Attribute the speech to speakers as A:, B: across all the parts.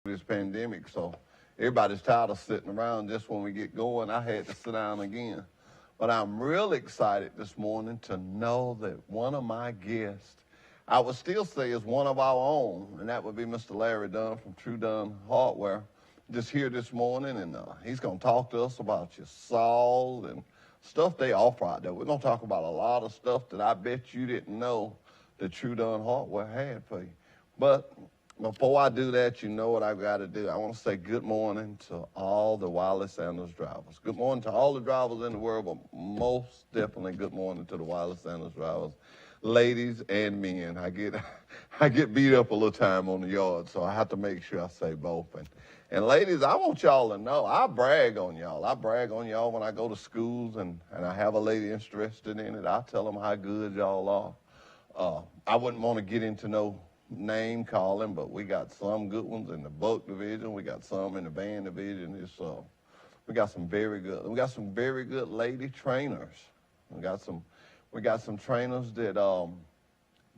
A: this pandemic, so everybody's tired of sitting around. Just when we get going, I had to sit down again. But I'm real excited this morning to know that one of my guests, I would still say is one of our own, and that would be Mr. Larry Dunn from True Dunn Hardware, just here this morning, and he's going to talk to us about your saws and stuff they offer out there. We're going to talk about a lot of stuff that I bet you didn't know that True Dunn Hardware had for you. But before I do that, you know what I've got to do. I want to say good morning to all the Wiley Sanders drivers. Good morning to all the drivers in the world, but most definitely good morning to the Wiley Sanders drivers, ladies and men. I get beat up a little time on the yard, so I have to make sure I say both. And ladies, I want y'all to know, I brag on y'all. I brag on y'all when I go to schools and I have a lady interested in it. I tell them how good y'all are. I wouldn't want to get into no name calling, but we got some good ones in the buck division. We got some in the van division. We got some very good lady trainers. We got some trainers that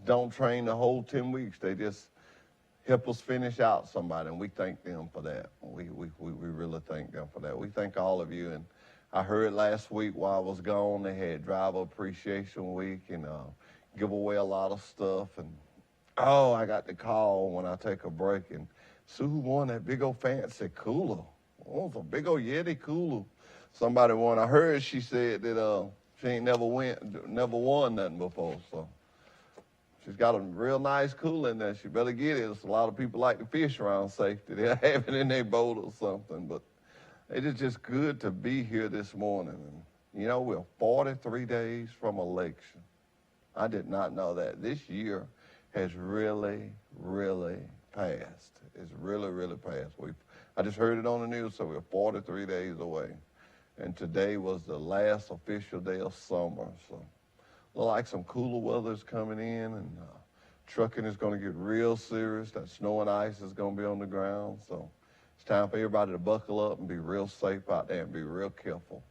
A: don't train the whole 10 weeks. They just help us finish out somebody, and we thank them for that. We really thank them for that. We thank all of you. And I heard last week while I was gone, they had Driver Appreciation Week and give away a lot of stuff. And oh, I got the call when I take a break, and Sue won that big old fancy cooler. Oh, it's a big old Yeti cooler. Somebody won. I heard she said that she ain't never won nothing before, so she's got a real nice cooler in there. She better get it. There's a lot of people like to fish around safety. They'll have it in their boat or something, but it is just good to be here this morning. And, you know, we're 43 days from election. I did not know that. This year has really, really passed. It's really, really passed. I just heard it on the news, so we're 43 days away. And today was the last official day of summer. So look like some cooler weather's coming in, and trucking is going to get real serious. That snow and ice is going to be on the ground. So it's time for everybody to buckle up and be real safe out there and be real careful.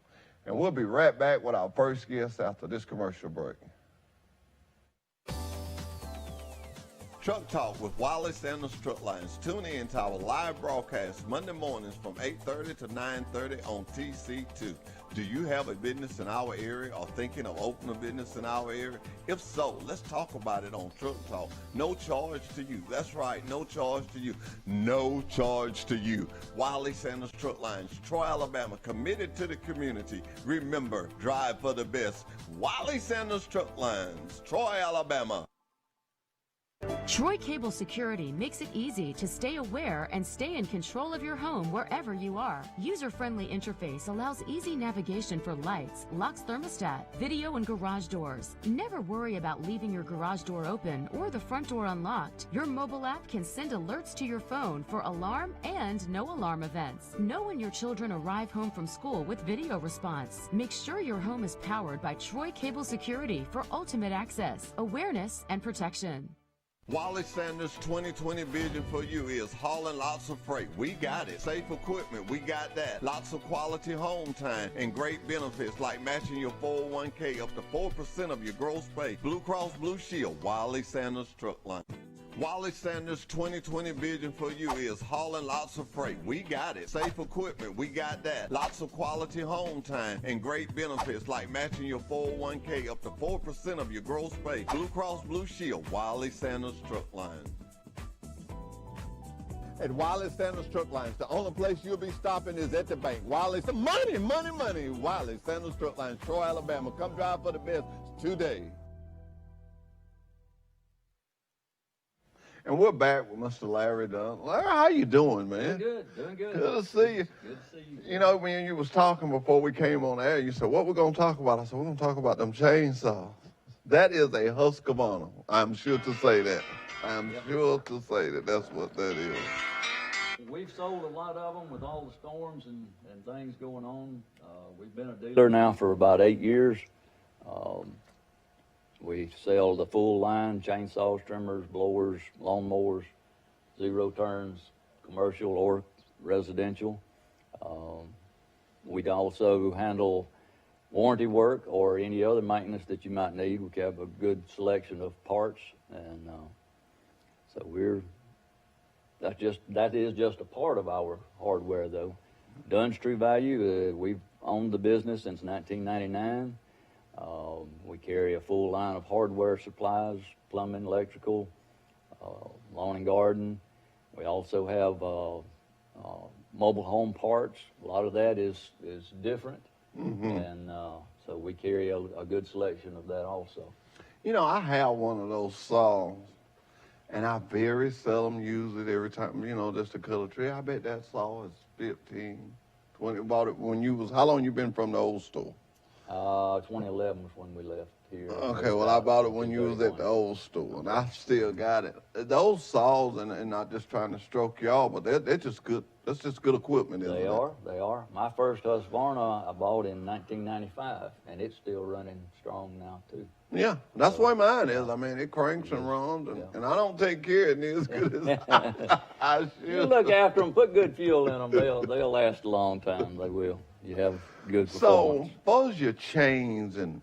A: And we'll be right back with our first guest after this commercial break. Truck Talk with Wiley Sanders Truck Lines. Tune in to our live broadcast Monday mornings from 8:30 to 9:30 on TC2. Do you have a business in our area or thinking of opening a business in our area? If so, let's talk about it on Truck Talk. No charge to you. That's right, no charge to you. No charge to you. Wiley Sanders Truck Lines, Troy, Alabama, committed to the community. Remember, drive for the best. Wiley Sanders Truck Lines, Troy, Alabama.
B: Troy Cable Security makes it easy to stay aware and stay in control of your home wherever you are. User-friendly interface allows easy navigation for lights, locks thermostat, video, and garage doors. Never worry about leaving your garage door open or the front door unlocked. Your mobile app can send alerts to your phone for alarm and no alarm events. Know when your children arrive home from school with video response. Make sure your home is powered by Troy Cable Security for ultimate access, awareness, and protection.
A: Wiley Sanders' 2020 vision for you is hauling lots of freight. We got it. Safe equipment, we got that. Lots of quality home time and great benefits like matching your 401k up to 4% of your gross pay. Blue Cross Blue Shield, Wiley Sanders Truck Line. Wiley Sanders' 2020 vision for you is hauling lots of freight. We got it. Safe equipment, we got that. Lots of quality home time and great benefits like matching your 401k up to 4% of your gross pay. Blue Cross Blue Shield, Wiley Sanders Truck Line. At Wiley Sanders Truck Lines, the only place you'll be stopping is at the bank. Wiley, money. Wiley Sanders Truck Lines, Troy, Alabama. Come drive for the best today. And we're back with Mr. Larry Dunn. Larry, how you doing, man?
C: Doing good.
A: Good to see you.
C: Good to see you.
A: You know, when you was talking before we came on air, you said, what we're going to talk about? I said, we're going to talk about them chainsaws. That is a Husqvarna. I'm sure to say that. I'm sure to say that that's what that is.
C: We've sold a lot of them with all the storms and things going on. We've been a dealer now for about 8 years. We sell the full line, chainsaws, trimmers, blowers, lawnmowers, zero turns, commercial or residential. We also handle warranty work or any other maintenance that you might need. We have a good selection of parts, and so we're that is just a part of our hardware, though. Dunn's True Value, we've owned the business since 1999. We carry a full line of hardware supplies, plumbing, electrical, lawn and garden. We also have mobile home parts. A lot of that is different, and so we carry a good selection of that also.
A: You know, I have one of those saws, and I very seldom use it every time, you know, just to cut a tree. I bet that saw is 15, 20. Bought it when you was, how long you been from the old store?
C: 2011 was when we left here.
A: Okay, well, I bought it when you was at the old store, and I still got it. Those saws, and not just trying to stroke y'all, but they're just good. That's just good equipment, isn't it?
C: They are. My first Husqvarna I bought in 1995, and it's still running strong now, too.
A: Yeah, that's the way mine is. I mean, it cranks and runs, and I don't take care of it near as good as I should.
C: You look after them, put good fuel in them, they'll last a long time. They will. You have good performance.
A: So, suppose your chains and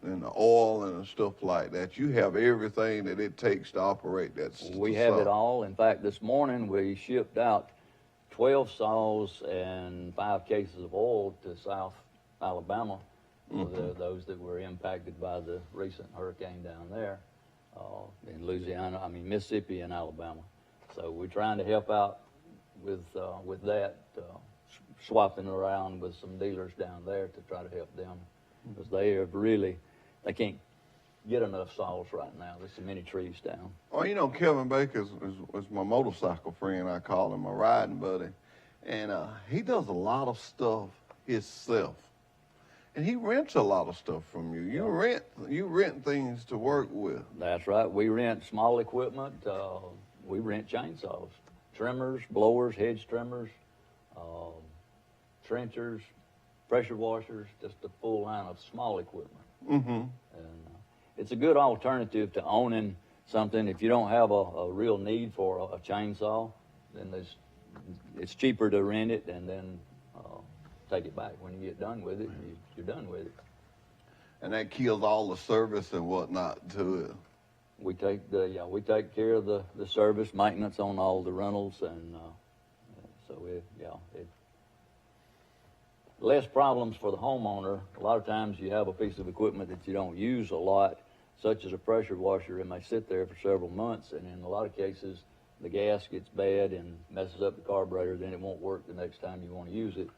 A: the oil and stuff like that, you have everything that it takes to operate that system.
C: We have it all. In fact, this morning we shipped out 12 saws and 5 cases of oil to South Alabama. For those that were impacted by the recent hurricane down there in Mississippi and Alabama. So we're trying to help out with that, swapping around with some dealers down there to try to help them, because they can't get enough saws right now. There's so many trees down.
A: Well, you know, Kevin Baker is my motorcycle friend. I call him my riding buddy, and he does a lot of stuff himself. And he rents a lot of stuff from you. You rent things to work with.
C: That's right. We rent small equipment. We rent chainsaws, trimmers, blowers, hedge trimmers, trenchers, pressure washers, just a full line of small equipment. And it's a good alternative to owning something. If you don't have a real need for a chainsaw, then it's cheaper to rent it and then take it back when you get done with it. You're done with it.
A: And that kills all the service and whatnot to it.
C: We take care of the service maintenance on all the rentals, and less problems for the homeowner. A lot of times you have a piece of equipment that you don't use a lot, such as a pressure washer. It may sit there for several months, and in a lot of cases the gas gets bad and messes up the carburetor. Then it won't work the next time you want to use it.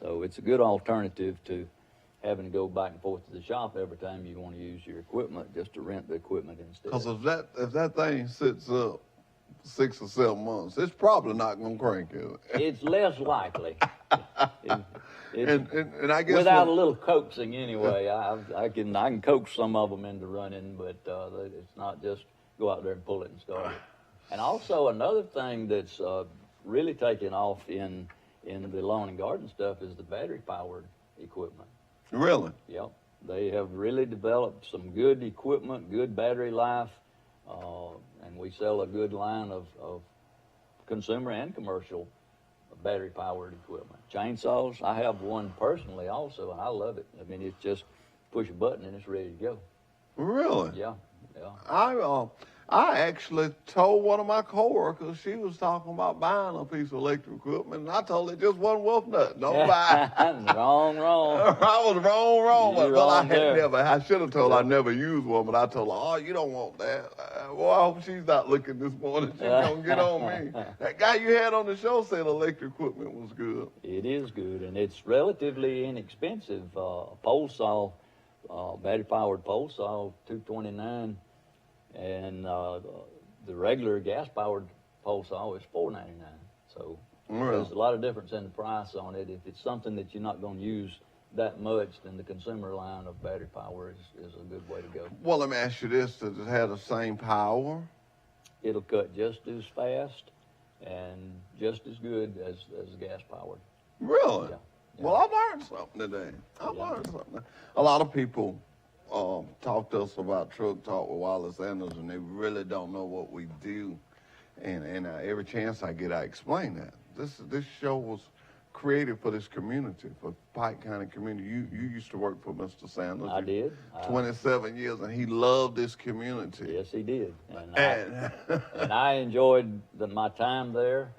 C: So it's a good alternative to having to go back and forth to the shop every time you want to use your equipment, just to rent the equipment instead.
A: Because if that thing sits up 6 or 7 months, it's probably not going to crank it.
C: It's less likely.
A: And I guess
C: without a little coaxing anyway. I can coax some of them into running, but it's not just go out there and pull it and start it. And also another thing that's really taken off in the lawn and garden stuff is the battery-powered equipment.
A: Really?
C: Yep. They have really developed some good equipment, good battery life, and we sell a good line of consumer and commercial battery-powered equipment. Chainsaws, I have one personally also, and I love it. I mean, it's just push a button and it's ready to go.
A: Really?
C: Yeah.
A: I actually told one of my coworkers, she was talking about buying a piece of electric equipment, and I told her just one wolf nut. Don't buy.
C: Wrong.
A: I was wrong.
C: You're
A: Well,
C: wrong
A: I should have told her I never used one, but I told her, oh, you don't want that. Well, I hope she's not looking this morning. She's going to get on me. That guy you had on the show said electric equipment was good.
C: It is good, and it's relatively inexpensive. Pole saw, battery-powered pole saw, $229. And the regular gas-powered pole saw is $4.99. So there's a lot of difference in the price on it. If it's something that you're not going to use that much, then the consumer line of battery power is a good way to go.
A: Well, let me ask you this. Does it have the same power?
C: It'll cut just as fast and just as good as gas-powered.
A: Really?
C: Yeah.
A: Well, I learned something today. A lot of people talk to us about Truck Talk with Wiley Sanders, and they really don't know what we do. And every chance I get, I explain that. This show was created for this community, for Pike County community. You used to work for Mr. Sanders.
C: I did.
A: 27 years, and he loved this community.
C: Yes, he did. And I enjoyed my time there.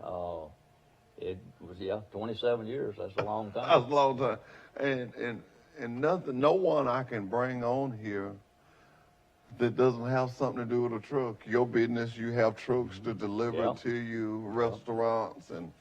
C: It was 27 years. That's a long time.
A: That's a long time. And no one I can bring on here that doesn't have something to do with a truck. Your business, you have trucks to deliver to you, restaurants, and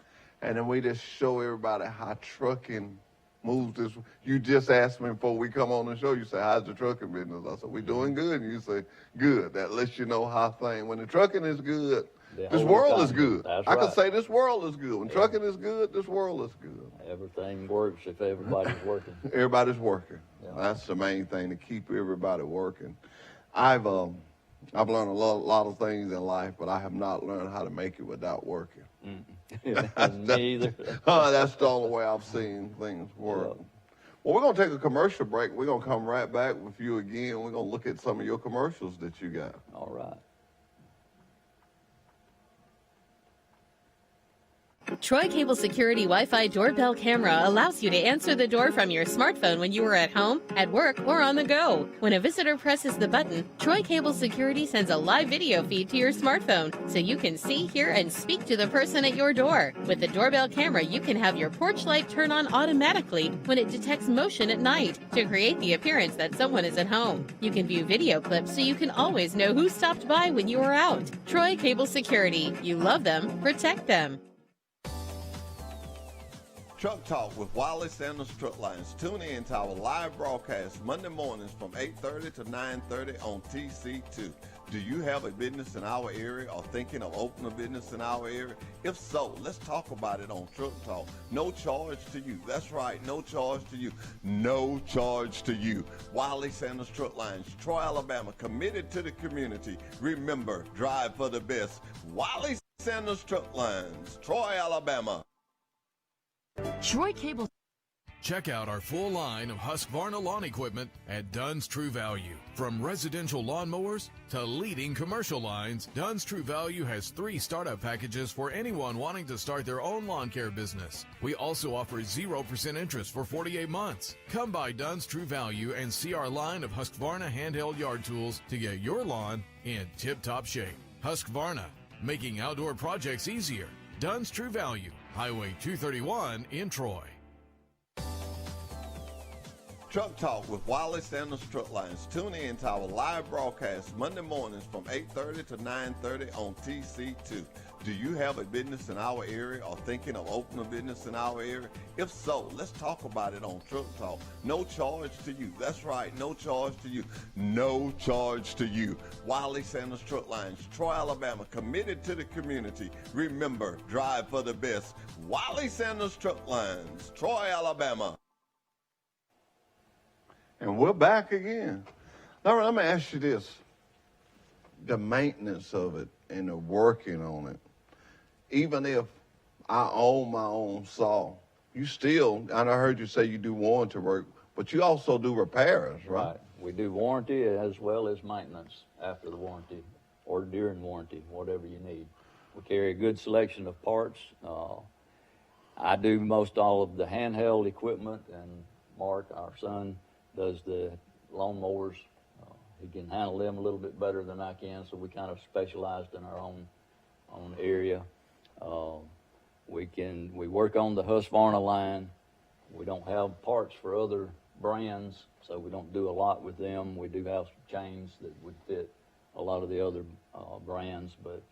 A: then we just show everybody how trucking moves this. You just asked me before we come on the show, you say, how's the trucking business? I said, we doing good. And you say, good. That lets you know how things, when the trucking is good, this world is good.
C: That's
A: I
C: right.
A: can say this world is good. When trucking is good, this world is good.
C: Everything works if everybody's working.
A: Everybody's working.
C: Yeah.
A: That's the main thing, to keep everybody working. I've learned a lot of things in life, but I have not learned how to make it without working.
C: Me either.
A: That's the only way I've seen things work.
C: Yeah.
A: Well, we're going to take a commercial break. We're going to come right back with you again. We're going to look at some of your commercials that you got.
C: All right.
D: Troy Cable Security Wi-Fi doorbell camera allows you to answer the door from your smartphone when you are at home, at work, or on the go. When a visitor presses the button, Troy Cable Security sends a live video feed to your smartphone so you can see, hear, and speak to the person at your door. With the doorbell camera, you can have your porch light turn on automatically when it detects motion at night to create the appearance that someone is at home. You can view video clips so you can always know who stopped by when you are out. Troy Cable Security. You love them, protect them.
A: Truck Talk with Wiley Sanders Truck Lines. Tune in to our live broadcast Monday mornings from 8:30 to 9:30 on TC2. Do you have a business in our area or thinking of opening a business in our area? If so, let's talk about it on Truck Talk. No charge to you. That's right, no charge to you. No charge to you. Wiley Sanders Truck Lines, Troy, Alabama, committed to the community. Remember, drive for the best. Wiley Sanders Truck Lines, Troy, Alabama.
B: Troy Cable.
E: Check out our full line of Husqvarna lawn equipment at Dunn's True Value. From residential lawnmowers to leading commercial lines, Dunn's True Value has 3 startup packages for anyone wanting to start their own lawn care business. We also offer 0% interest for 48 months. Come by Dunn's True Value and see our line of Husqvarna handheld yard tools to get your lawn in tip-top shape. Husqvarna, making outdoor projects easier. Dunn's True Value, Highway 231 in Troy.
A: Truck Talk with Wiley Sanders Truck Lines. Tune in to our live broadcast Monday mornings from 8:30 to 9:30 on TC2. Do you have a business in our area or thinking of opening a business in our area? If so, let's talk about it on Truck Talk. No charge to you. That's right, no charge to you. No charge to you. Wiley Sanders Truck Lines, Troy, Alabama, committed to the community. Remember, drive for the best. Wiley Sanders Truck Lines, Troy, Alabama. And we're back again. Now, let me ask you this. The maintenance of it and the working on it, even if I own my own saw, you still, and I heard you say you do warranty work, but you also do repairs, right?
C: Right. We do warranty as well as maintenance after the warranty or during warranty, whatever you need. We carry a good selection of parts. I do most all of the handheld equipment, and Mark, our son, does the lawnmowers. He can handle them a little bit better than I can, so we kind of specialized in our own area. We work on the Husqvarna line. We don't have parts for other brands, so we don't do a lot with them. We do have some chains that would fit a lot of the other brands, but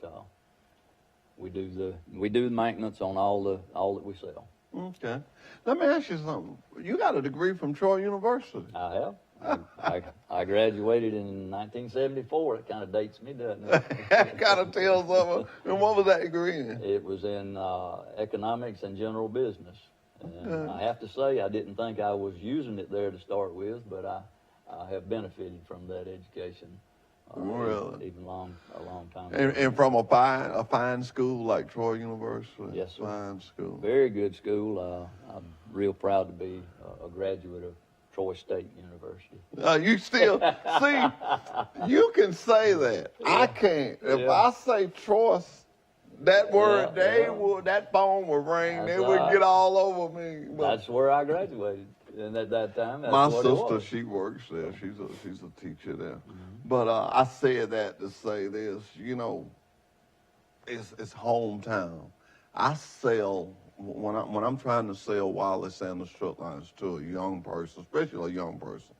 C: we do the maintenance on all that we sell.
A: Okay. Let me ask you something. You got a degree from Troy University.
C: I have. I graduated in 1974. It kind of dates me, doesn't it?
A: Got to tell something. And what was that degree in?
C: It was in economics and general business. And I have to say, I didn't think I was using it there to start with, but I have benefited from that education.
A: Really?
C: Even a long time.
A: And from a fine school like Troy University?
C: Yes, sir.
A: Fine school.
C: Very good school. I'm real proud to be a graduate of Troy State University.
A: You still, see, you can say that. Yeah. I can't. If I say Troy that word,
C: yeah.
A: that phone would ring.
C: That's
A: They would
C: right.
A: get all over me. But
C: That's where I graduated. And at that time, that's
A: my
C: what it
A: sister,
C: was.
A: she works there. She's a teacher there.
C: Mm-hmm.
A: But I said that to say this, it's hometown. I sell when I'm trying to sell Wiley Sanders truck lines to a young person, especially a young person,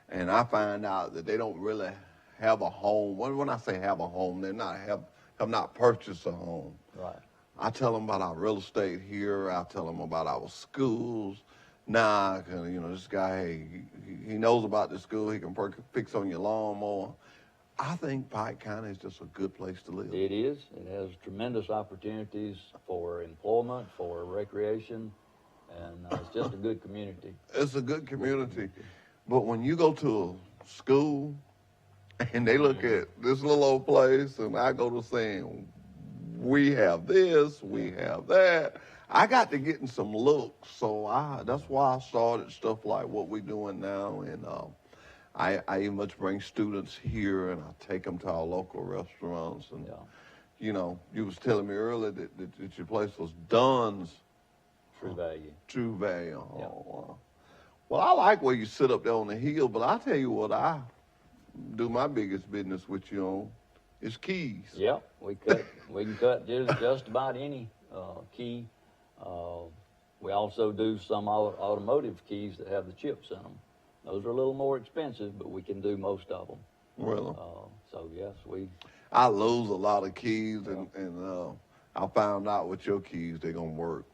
A: and I find out that they don't really have a home. When I say have a home, they have not purchased a home.
C: Right.
A: I tell them about our real estate here. I tell them about our schools. Nah, this guy, hey, he knows about the school. He can fix on your lawnmower. I think Pike County is just a good place to live.
C: It is. It has tremendous opportunities for employment, for recreation, and it's just a good community.
A: It's a good community. But when you go to a school and they look at this little old place, and I go to saying, we have this, we have that, I got to getting some looks. So that's why I started stuff like what we're doing now. And I even much bring students here, and I take them to our local restaurants. And, you was telling me earlier that your place was Dunn's.
C: True Value.
A: True Value. Oh,
C: Yeah.
A: wow. Well, I like where you sit up there on the hill, but I tell you what I do my biggest business with you on is keys.
C: Yeah, we can cut just about any key. We also do some automotive keys that have the chips in them. Those are a little more expensive, but we can do most of them.
A: Really?
C: So yes,
A: I lose a lot of keys, and I found out with your keys they're gonna work.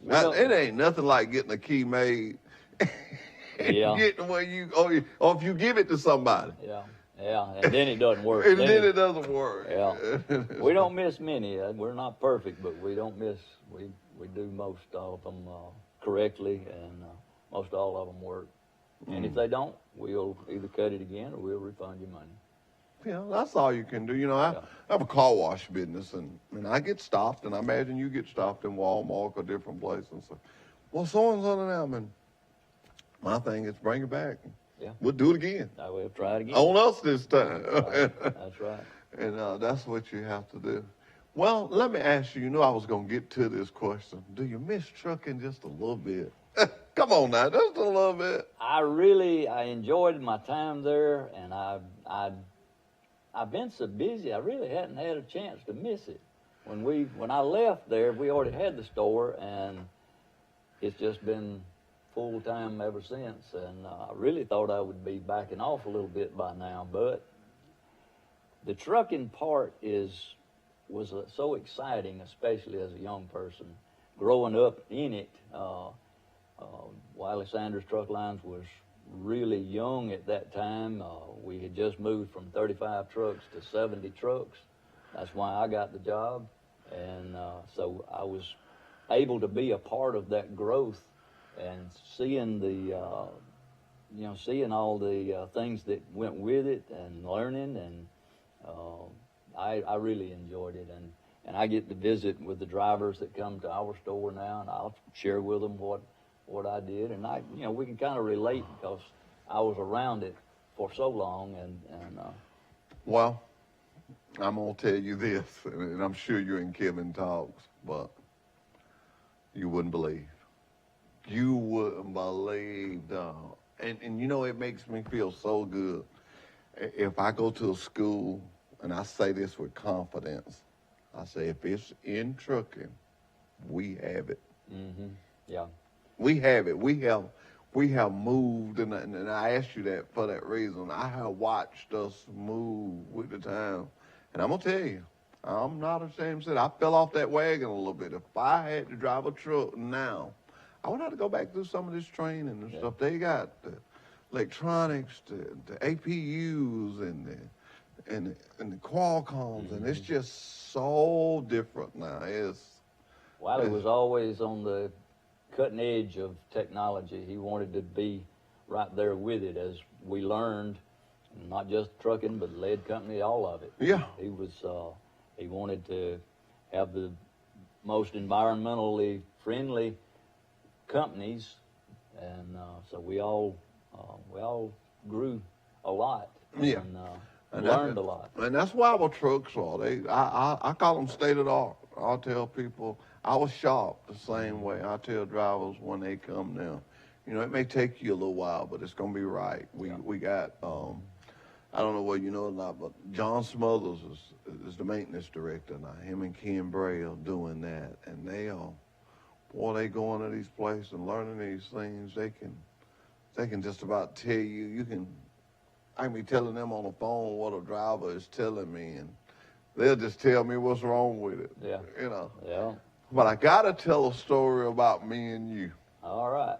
A: Now, it ain't nothing like getting a key made.
C: Yeah.
A: Getting where or if you give it to somebody.
C: Yeah, and then it doesn't work.
A: And then it doesn't work.
C: Yeah, we don't miss many. We're not perfect, but we don't miss. We do most all of them correctly, and most all of them work. And if they don't, we'll either cut it again or we'll refund your money.
A: Yeah, that's all you can do. I have a car wash business, and I get stopped, and I imagine you get stopped in Walmart or different places. And so, well, so-and-so now, man. My thing is bring it back.
C: Yeah.
A: We'll do it again.
C: I will try it again.
A: On us this time.
C: That's right.
A: And that's what you have to do. Well, let me ask you, I was going to get to this question. Do you miss trucking just a little bit? Come on now, just a little bit.
C: I enjoyed my time there, and I've been so busy, I really hadn't had a chance to miss it. When I left there, we already had the store, and it's just been full-time ever since, and I really thought I would be backing off a little bit by now, but the trucking part was so exciting, especially as a young person. Growing up in it, Wiley Sanders Truck Lines was really young at that time. We had just moved from 35 trucks to 70 trucks. That's why I got the job, and so I was able to be a part of that growth and seeing seeing all the things that went with it and learning, and I really enjoyed it, and I get to visit with the drivers that come to our store now, and I'll share with them what I did, and we can kind of relate because I was around it for so long, and
A: well, I'm gonna tell you this, and I'm sure you and Kevin talks, but you wouldn't believe. You wouldn't believe, dog. And it makes me feel so good. If I go to a school, and I say this with confidence, I say, if it's in trucking, we have it.
C: Mm-hmm. Yeah.
A: We have it. We have moved, and I asked you that for that reason. I have watched us move with the time. And I'm going to tell you, I'm not ashamed to say I fell off that wagon a little bit. If I had to drive a truck now, I would have to go back through some of this training and stuff. They got the electronics, the APUs, and the Qualcomms, and it's just so different now.
C: Wiley was always on the cutting edge of technology. He wanted to be right there with it as we learned, not just trucking, but lead company, all of it.
A: Yeah.
C: He wanted to have the most environmentally friendly companies, and so we all grew a lot.
A: Yeah.
C: And learned a lot.
A: And that's why our trucks are. I call them state of the art. I'll tell people, I was shocked the same way. I tell drivers when they come now, you know, it may take you a little while, but it's going to be right. We got, I don't know whether you know or not, but John Smothers is the maintenance director now. Him and Ken Bray are doing that, and they are, boy, they go into these places and learning these things. They can just about tell you. I can be telling them on the phone what a driver is telling me, and they'll just tell me what's wrong with it.
C: Yeah.
A: You know.
C: Yeah.
A: But I gotta tell a story about me and you.
C: All right.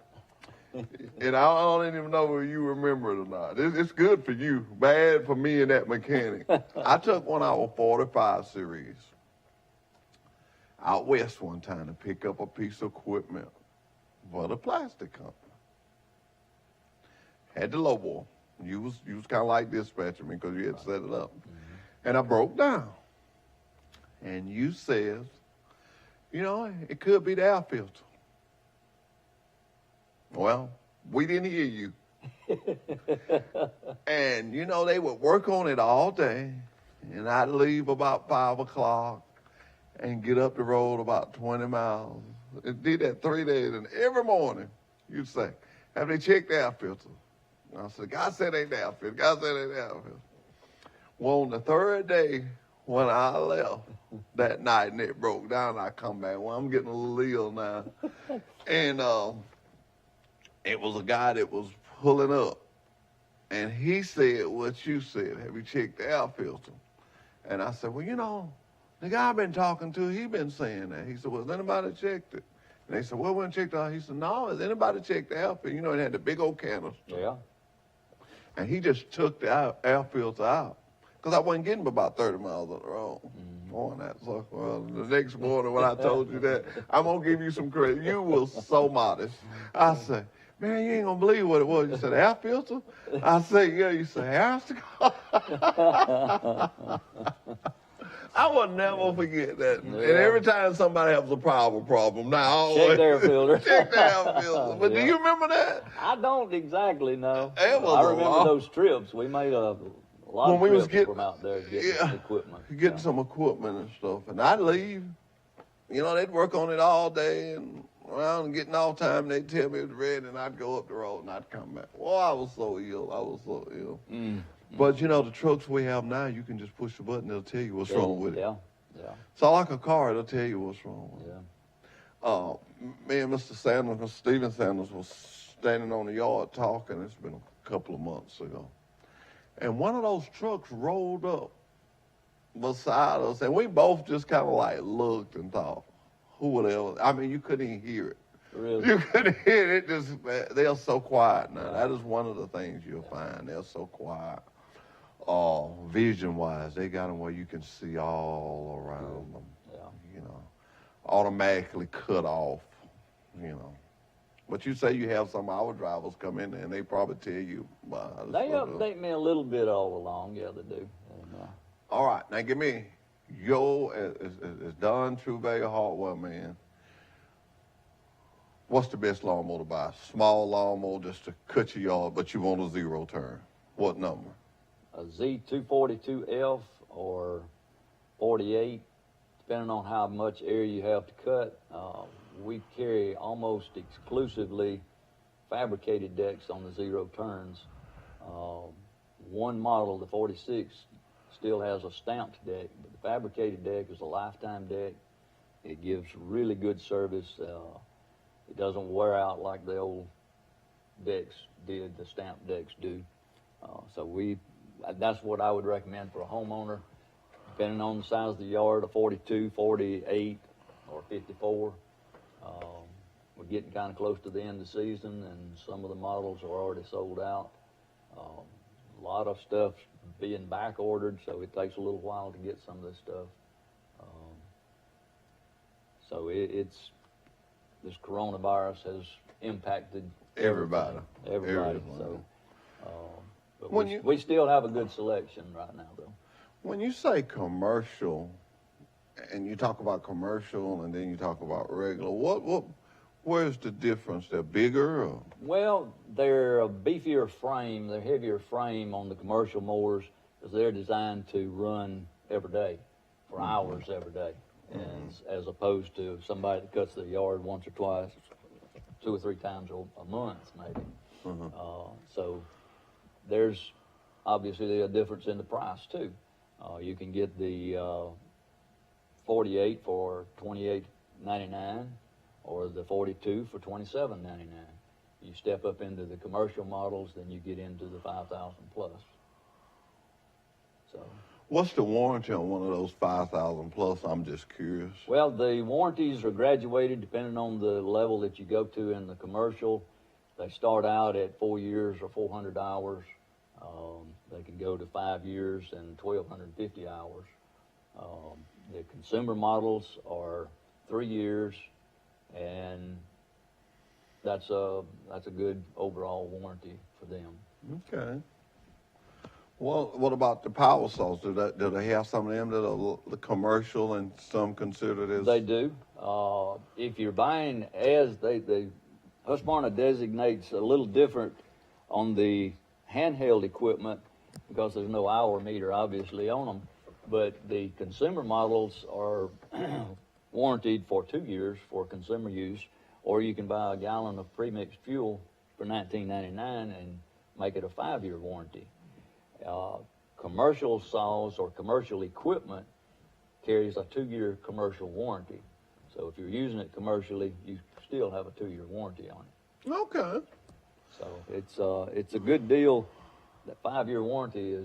A: And I don't even know if you remember it or not. It's good for you, bad for me and that mechanic. I took one of our 45 series out west one time to pick up a piece of equipment for the plastic company. Had the lowboy. You was kind of like dispatching me because you had set it up. And I broke down. And you says, you know, it could be the air filter. Well, we didn't hear you. And, you know, they would work on it all day. And I'd leave about 5 o'clock and get up the road about 20 miles. It did that 3 days. And every morning, you'd say, have they checked the air filter? And I said, God said ain't the air filter. God said ain't the air filter. Well, on the third day, when I left that night and it broke down, I come back. Well, I'm getting a little ill now. And it was a guy that was pulling up. And he said what you said. Have you checked the air filter? And I said, well, you know, the guy I've been talking to, he been saying that. He said, well, has anybody checked it? And they said, well, we checked it out. He said, no, has anybody checked the air filter? You know, it had the big old canister.
C: Yeah.
A: And he just took the air filter out. Because I wasn't getting about 30 miles on the road. Boy, that sucker. Well, the next morning when I told you that, I'm going to give you some credit. You were so modest. I said, man, you ain't going to believe what it was. You said, air filter? I said, yeah. You said, air filter? I will never forget that. Yeah. And every time somebody has a problem, now I always
C: check their filter.
A: Check their filter. But do you remember that?
C: I don't exactly know.
A: I
C: remember those trips. We made a lot of trips from out there getting equipment.
A: Getting some equipment and stuff. And I'd leave. You know, they'd work on it all day and around and getting off time. They'd tell me it was ready, and I'd go up the road and I'd come back. Well, I was so ill. But, you know, the trucks we have now, you can just push the button, it'll tell you what's wrong with it.
C: Yeah.
A: It's all like a car, it'll tell you what's wrong with it. Me and Mr. Sanders, Mr. Stephen Sanders, was standing on the yard talking. It's been a couple of months ago. And one of those trucks rolled up beside us, and we both just kind of like looked and thought, who would ever? I mean, you couldn't even hear it.
C: Really?
A: You couldn't hear it. They're so quiet now. That is one of the things you'll find. They're so quiet. Vision-wise, they got them where you can see all around them.
C: Yeah.
A: You know, automatically cut off. You know. But you say you have some of our drivers come in there, and they probably tell you.
C: They update me a little bit all along. Yeah, they do. And,
A: all right, now give me as Don Truevalue Hardware Man. What's the best lawnmower to buy? Small lawnmower just to cut your yard, but you want a zero turn. What number?
C: A Z242F or 48, depending on how much area you have to cut. We carry almost exclusively fabricated decks on the zero turns. One model, the 46, still has a stamped deck, but the fabricated deck is a lifetime deck. It gives really good service. It doesn't wear out like the old decks did, the stamped decks do. That's what I would recommend for a homeowner, depending on the size of the yard, a 42, 48, or 54. We're getting kind of close to the end of the season, and some of the models are already sold out. A lot of stuff being back ordered, so it takes a little while to get some of this stuff. This coronavirus has impacted
A: Everybody.
C: So, but we still have a good selection right now, though.
A: When you say commercial, and you talk about commercial, and then you talk about regular, where's the difference? They're bigger, or?
C: Well, they're a beefier frame, they're heavier frame on the commercial mowers, because they're designed to run every day, for hours every day. as opposed to somebody that cuts their yard once or twice, 2 or 3 times a month maybe. So there's obviously a difference in the price too. You can get the 48 for $28.99 or the 42 for $27.99. You step up into the commercial models, then you get into the 5,000 plus. So,
A: what's the warranty on one of those 5,000 plus? I'm just curious.
C: well, the warranties are graduated depending on the level that you go to in the commercial. They start out at 4 years or 400 hours. They can go to 5 years and 1,250 hours. The consumer models are 3 years, and that's a good overall warranty for them.
A: Okay. Well, what about the power saws? Do they have some of them that are the commercial and some considered as?
C: They do. If you're buying as Husqvarna designates a little different on the handheld equipment because there's no hour meter obviously on them, but the consumer models are warranted for 2 years for consumer use, or you can buy a gallon of premixed fuel for $19.99 and make it a 5-year warranty. Commercial saws or commercial equipment carries a 2-year commercial warranty. So if you're using it commercially, you still have a 2-year warranty on it.
A: Okay.
C: So it's a good deal. That 5-year warranty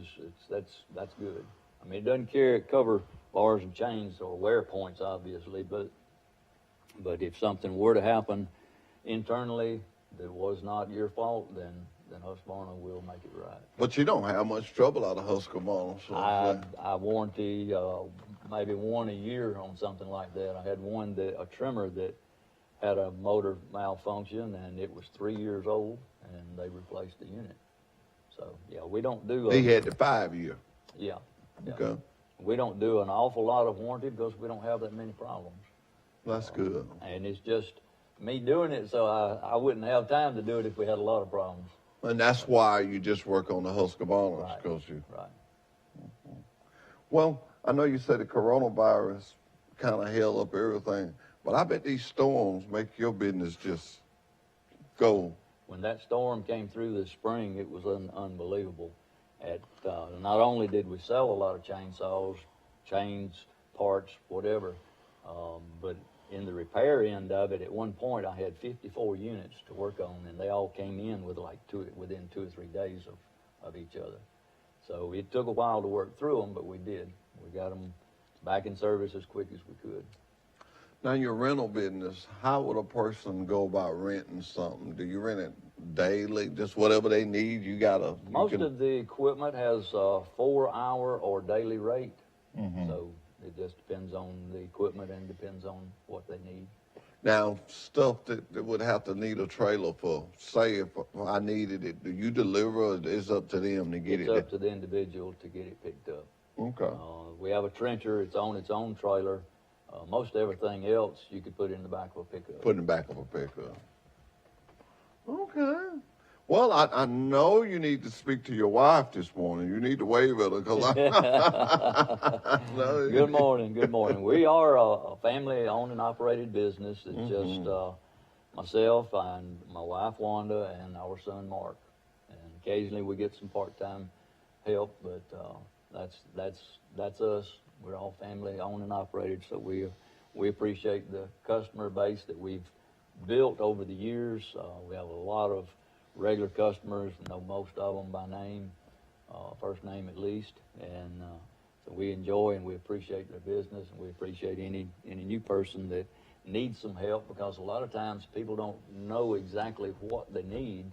C: that's good. I mean, it doesn't cover bars and chains or wear points, obviously, but if something were to happen internally that was not your fault, then Husqvarna will make it right.
A: But you don't have much trouble out of Husqvarna. So
C: I warranty maybe 1 a year on something like that. I had a trimmer that had a motor malfunction, and it was 3 years old, and they replaced the unit. So yeah, we don't do.
A: He had the 5-year.
C: Yeah.
A: Okay.
C: We don't do an awful lot of warranty because we don't have that many problems.
A: That's good.
C: And it's just me doing it, so I wouldn't have time to do it if we had a lot of problems.
A: And that's why you just work on the Husqvarnas,
C: Right.
A: because you.
C: Right.
A: Well, I know you said the coronavirus kind of held up everything, but I bet these storms make your business just go.
C: When that storm came through this spring, it was unbelievable. Not only did we sell a lot of chainsaws, chains, parts, whatever, but in the repair end of it, at one point I had 54 units to work on, and they all came in with within 2 or 3 days of each other. So it took a while to work through them, but we did. We got them back in service as quick as we could.
A: Now, your rental business, how would a person go about renting something? Do you rent it daily, just whatever they need?
C: Most of the equipment has a 4-hour or daily rate. So it just depends on the equipment and depends on what they need.
A: Now, stuff that would have to need a trailer for, say if I needed it, do you deliver, or it's up to them to get it?
C: It's up to the individual to get it picked up.
A: Okay.
C: We have a trencher, it's on its own trailer. Most everything else you could put in the back of a pickup.
A: Put in the back of a pickup. Okay. Well, I know you need to speak to your wife this morning. You need to wave at her because
C: Good morning, good morning. We are a family-owned and operated business. It's just myself and my wife Wanda and our son Mark. And occasionally we get some part-time help, but that's us. We're all family-owned and operated, so we appreciate the customer base that we've built over the years. We have a lot of regular customers, know most of them by name, first name at least, and so we enjoy and we appreciate their business, and we appreciate any new person that needs some help, because a lot of times people don't know exactly what they need,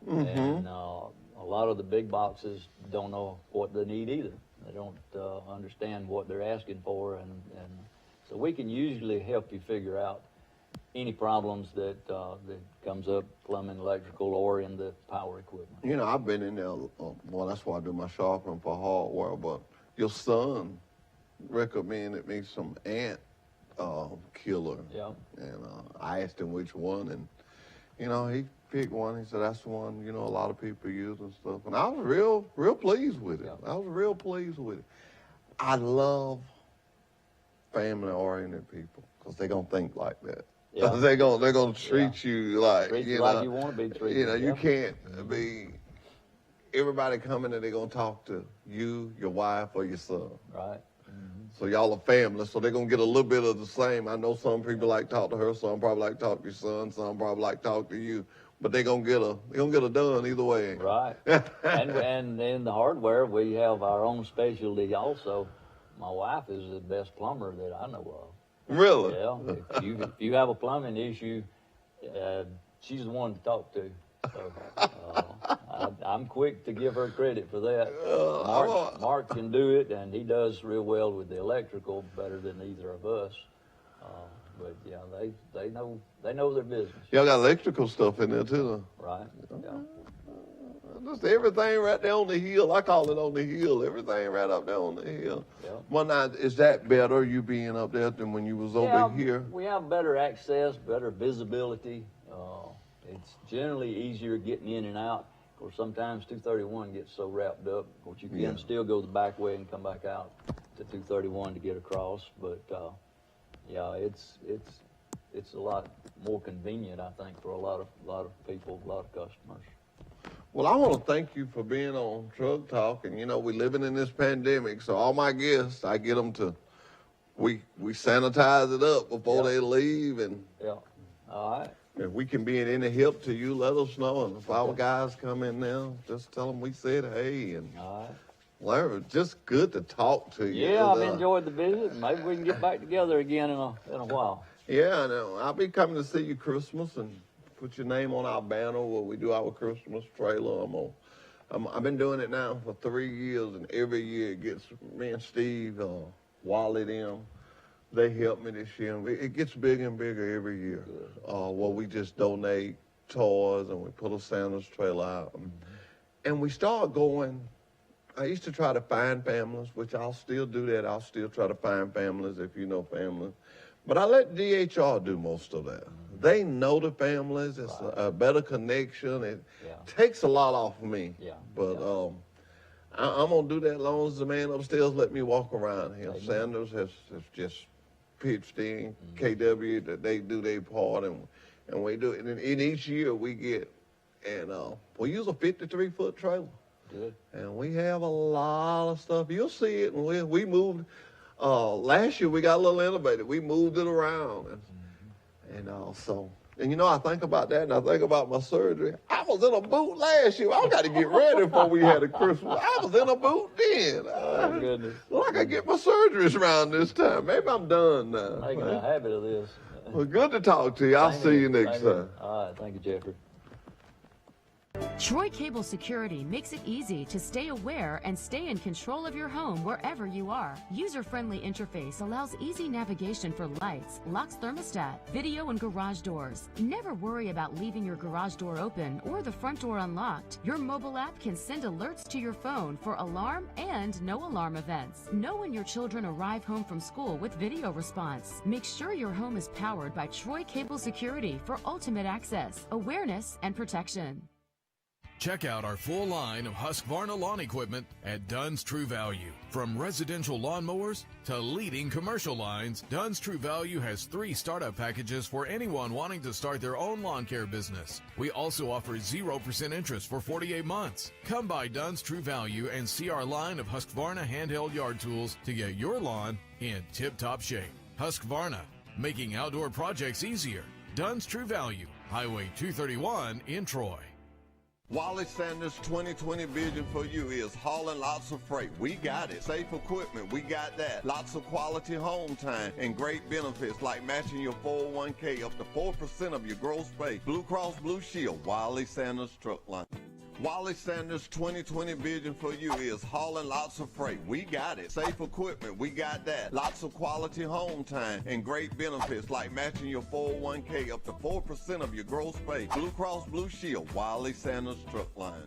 C: and a lot of the big boxes don't know what they need either. They don't understand what they're asking for, and so we can usually help you figure out any problems that comes up, plumbing, electrical, or in the power equipment.
A: You know, I've been in there, well, that's why I do my shopping for hardware, but your son recommended me some ant killer.
C: Yeah.
A: And I asked him which one, and, you know, he picked one. He said, that's the one, you know, a lot of people use and stuff. And I was real pleased with it.
C: Yeah.
A: I was real pleased with it. I love family-oriented people, because they're going to think like that.
C: Yeah.
A: they're gonna treat you like,
C: Treat
A: you
C: you
A: know,
C: like you want to be treated.
A: you know, you
C: yeah.
A: can't be, everybody coming and they're going to talk to you, your wife, or your son.
C: Right.
A: So y'all are family, so they're going to get a little bit of the same. I know some people like to talk to her, some probably like to talk to your son, some probably like to talk to you, but they're going to get a done either way.
C: Right. and in the hardware, we have our own specialty also. My wife is the best plumber that I know of.
A: Really?
C: Yeah. If you have a plumbing issue, she's the one to talk to. So, I'm quick to give her credit for that. Mark can do it, and he does real well with the electrical, better than either of us. But yeah, they know their business.
A: Y'all got electrical stuff in there too, though.
C: Right. Yeah.
A: Just everything right there on the hill. I call it on the hill. Everything right up there on the hill.
C: Yeah.
A: Well, now, is that better, you being up there, than when you was over here?
C: We have better access, better visibility. It's generally easier getting in and out. Of course, sometimes 231 gets so wrapped up. Of course, you can still go the back way and come back out to 231 to get across. But yeah, it's a lot more convenient, I think, for a lot of people, a lot of customers.
A: Well, I want to thank you for being on Truck Talk. And, you know, we're living in this pandemic, so all my guests, I get them to, we sanitize it up before they leave. And
C: yeah, all right.
A: if we can be any help to you, let us know. And if our guys come in now, just tell them we said hey. And
C: All right.
A: Larry, just good to talk to you.
C: Yeah, I've enjoyed the visit. Maybe we can get back together again in a while.
A: Yeah, I know. I'll be coming to see you Christmas and put your name on our banner where we do our Christmas trailer. I've been doing it now for 3 years, and every year it gets me and Steve, Wiley, them. They help me this year. And it gets bigger and bigger every year. Where we just donate toys and we put a Santa's trailer out. And we start going. I used to try to find families, which I'll still do that. I'll still try to find families if you know families. But I let DHR do most of that. They know the families. It's a better connection. It takes a lot off of me.
C: Yeah.
A: But I'm going to do that as long as the man upstairs let me walk around here. Sanders has just pitched in, KW, that they do their part, and we do it. And in each year we get, and we use a 53-foot trailer.
C: Good. And
A: we have a lot of stuff. You'll see it. And we moved. Last year we got a little innovative. We moved it around, and you know, I think about that, and I think about my surgery. I was in a boot last year. I got to get ready before we had a Christmas. I was in a boot then.
C: Oh, goodness.
A: Well, I got to get my surgeries around this time. Maybe I'm done now.
C: Making a habit of this.
A: Well, good to talk to you. I'll see you next time.
C: All right, thank you, Jeffrey.
B: Troy Cable Security makes it easy to stay aware and stay in control of your home wherever you are. User-friendly interface allows easy navigation for lights, locks thermostat, video and garage doors. Never worry about leaving your garage door open or the front door unlocked. Your mobile app can send alerts to your phone for alarm and no alarm events. Know when your children arrive home from school with video response. Make sure your home is powered by Troy Cable Security for ultimate access, awareness, and protection.
E: Check out our full line of Husqvarna lawn equipment at Dunn's True Value. From residential lawnmowers to leading commercial lines, Dunn's True Value has 3 startup packages for anyone wanting to start their own lawn care business. We also offer 0% interest for 48 months. Come by Dunn's True Value and see our line of Husqvarna handheld yard tools to get your lawn in tip-top shape. Husqvarna, making outdoor projects easier. Dunn's True Value, Highway 231 in Troy.
A: Wiley Sanders' 2020 vision for you is hauling lots of freight. We got it. Safe equipment, we got that. Lots of quality home time and great benefits like matching your 401k up to 4% of your gross pay. Blue Cross Blue Shield, Wiley Sanders Truck Line. Wiley Sanders' 2020 vision for you is hauling lots of freight. We got it. Safe equipment, we got that. Lots of quality home time and great benefits like matching your 401k up to 4% of your gross pay. Blue Cross Blue Shield, Wiley Sanders Truck Line.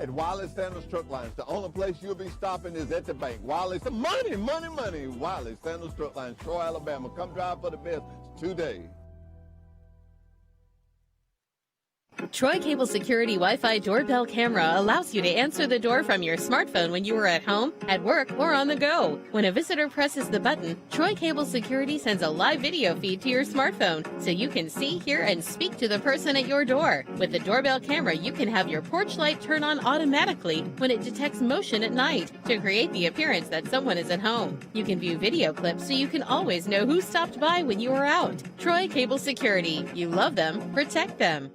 A: At Wiley Sanders Truck Lines, the only place you'll be stopping is at the bank. Wiley, money, money, money. Wiley Sanders Truck Lines, Troy, Alabama. Come drive for the best today.
D: Troy Cable Security Wi-Fi doorbell camera allows you to answer the door from your smartphone when you are at home, at work, or on the go. When a visitor presses the button, Troy Cable Security sends a live video feed to your smartphone so you can see, hear, and speak to the person at your door. With the doorbell camera, you can have your porch light turn on automatically when it detects motion at night to create the appearance that someone is at home. You can view video clips so you can always know who stopped by when you are out. Troy Cable Security. You love them, protect them.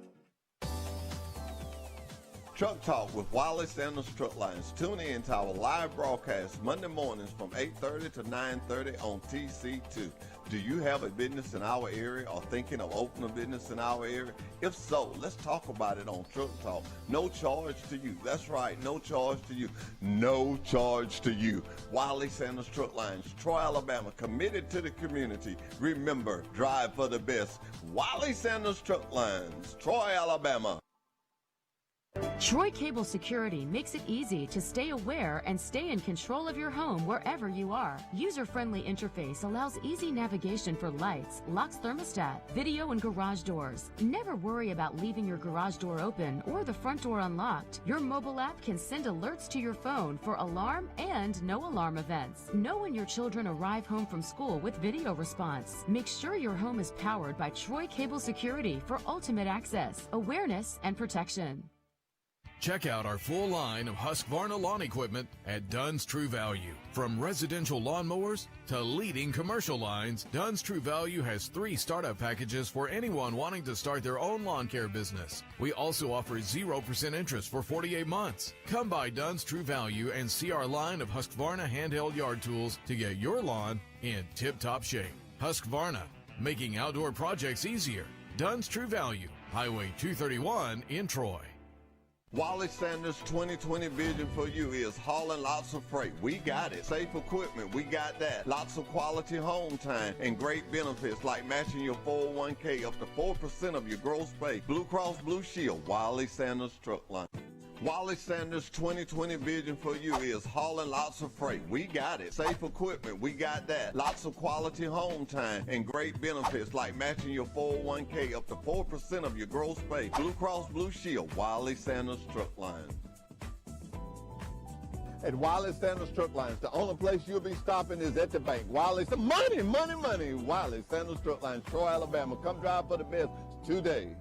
A: Truck Talk with Wiley Sanders Truck Lines. Tune in to our live broadcast Monday mornings from 8:30 to 9:30 on TC2. Do you have a business in our area or thinking of opening a business in our area? If so, let's talk about it on Truck Talk. No charge to you. That's right, no charge to you. No charge to you. Wiley Sanders Truck Lines, Troy, Alabama, committed to the community. Remember, drive for the best. Wiley Sanders Truck Lines, Troy, Alabama.
B: Troy Cable Security makes it easy to stay aware and stay in control of your home wherever you are. User-friendly interface allows easy navigation for lights, locks thermostat, video, and garage doors. Never worry about leaving your garage door open or the front door unlocked. Your mobile app can send alerts to your phone for alarm and no alarm events. Know when your children arrive home from school with video response. Make sure your home is powered by Troy Cable Security for ultimate access, awareness, and protection.
E: Check out our full line of Husqvarna lawn equipment at Dunn's True Value. From residential lawnmowers to leading commercial lines, Dunn's True Value has 3 startup packages for anyone wanting to start their own lawn care business. We also offer 0% interest for 48 months. Come by Dunn's True Value and see our line of Husqvarna handheld yard tools to get your lawn in tip-top shape. Husqvarna, making outdoor projects easier. Dunn's True Value, Highway 231 in Troy.
A: Wiley Sanders' 2020 vision for you is hauling lots of freight. We got it. Safe equipment, we got that. Lots of quality home time and great benefits like matching your 401k up to 4% of your gross pay. Blue Cross Blue Shield, Wiley Sanders Truck Line. Wiley Sanders' 2020 vision for you is hauling lots of freight. We got it. Safe equipment, we got that. Lots of quality home time and great benefits like matching your 401k up to 4% of your gross pay. Blue Cross Blue Shield, Wiley Sanders Truck Line. At Wiley Sanders Truck Lines, the only place you'll be stopping is at the bank. Wiley, money, money, money. Wiley Sanders Truck Lines, Troy, Alabama. Come drive for the best today.